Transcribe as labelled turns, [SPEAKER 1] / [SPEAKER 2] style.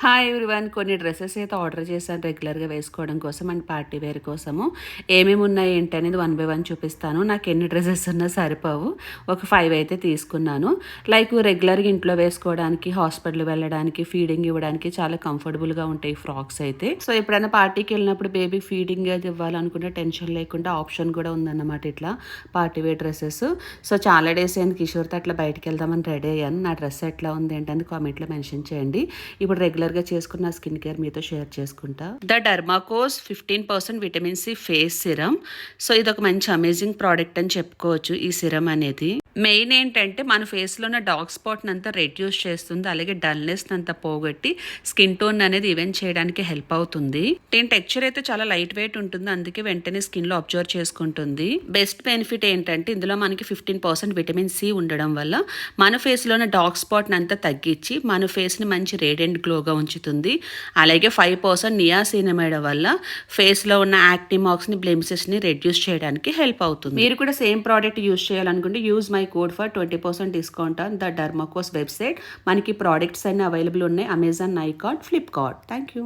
[SPEAKER 1] Hi everyone. కొన్ని dresses అయితే order చేశాను రెగ్యులర్గా వేసుకోవడం కోసం అండ్ పార్టీ వేర్ కోసము. ఏమేమి ఉన్నాయి ఏంటి అనేది వన్ బై వన్ చూపిస్తాను. నాకు ఎన్ని డ్రెస్సెస్ ఉన్నా సరిపోవు, ఒక 5 అయితే తీసుకున్నాను. లైక్ రెగ్యులర్గా ఇంట్లో వేసుకోవడానికి, హాస్పిటల్ వెళ్ళడానికి, ఫీడింగ్ ఇవ్వడానికి చాలా కంఫర్టబుల్గా ఉంటాయి ఫ్రాక్స్ అయితే. సో ఎప్పుడైనా పార్టీకి వెళ్ళినప్పుడు బేబీ ఫీడింగ్ అది ఇవ్వాలనుకుంటే టెన్షన్ లేకుండా ఆప్షన్ కూడా ఉందన్నమాట ఇట్లా పార్టీ వేర్ డ్రెస్సెస్. సో చాలా డేస్ అయింది కిషోర్తో అట్లా బయటకు వెళ్దామని రెడీ అయ్యాను. నా డ్రెస్ ఎట్లా ఉంది ఏంటని కామెంట్లో మెన్షన్ చేయండి. ఇప్పుడు రెగ్యులర్గా చేసుకున్న స్కిన్ కేర్ మీతో షేర్ చేసుకుంటా. The Dermaco's 15% vitamin C face serum. So ఇది ఒక మంచి అమేజింగ్ ప్రోడక్ట్ అని చెప్పుకోవచ్చు ఈ సిరమ్ అనేది. మెయిన్ ఏంటంటే మన ఫేస్లో ఉన్న డార్క్ స్పాట్ని అంతా రెడ్యూస్ చేస్తుంది, అలాగే డల్నెస్ అంతా పోగొట్టి స్కిన్ టోన్ అనేది ఈవెంట్ చేయడానికి హెల్ప్ అవుతుంది. దీని టెక్స్చర్ అయితే చాలా లైట్ వెయిట్ ఉంటుంది, అందుకే వెంటనే స్కిన్ లో అబ్జర్వ్ చేసుకుంటుంది. బెస్ట్ బెనిఫిట్ ఏంటంటే ఇందులో మనకి 15% విటమిన్ సి ఉండడం వల్ల మన ఫేస్లో ఉన్న డార్క్ స్పాట్ని అంతా తగ్గించి మన ఫేస్ని మంచి రేడియంట్ గ్లోగా ఉంచుతుంది. అలాగే 5% నియాసినమైడ్ వల్ల ఫేస్లో ఉన్న యాక్ని మార్క్స్ని, బ్లెమిసెస్ని రెడ్యూస్ చేయడానికి హెల్ప్ అవుతుంది. మీరు కూడా సేమ్ ప్రోడక్ట్ యూజ్ చేయాలనుకుంటే use my code for 20% discount on the డర్మాకోస్ website. మనకి ప్రోడక్ట్స్ అన్ని అవైలబుల్ ఉన్నాయి, అమెజాన్, నైకార్డ్, ఫ్లిప్కార్ట్. Thank you.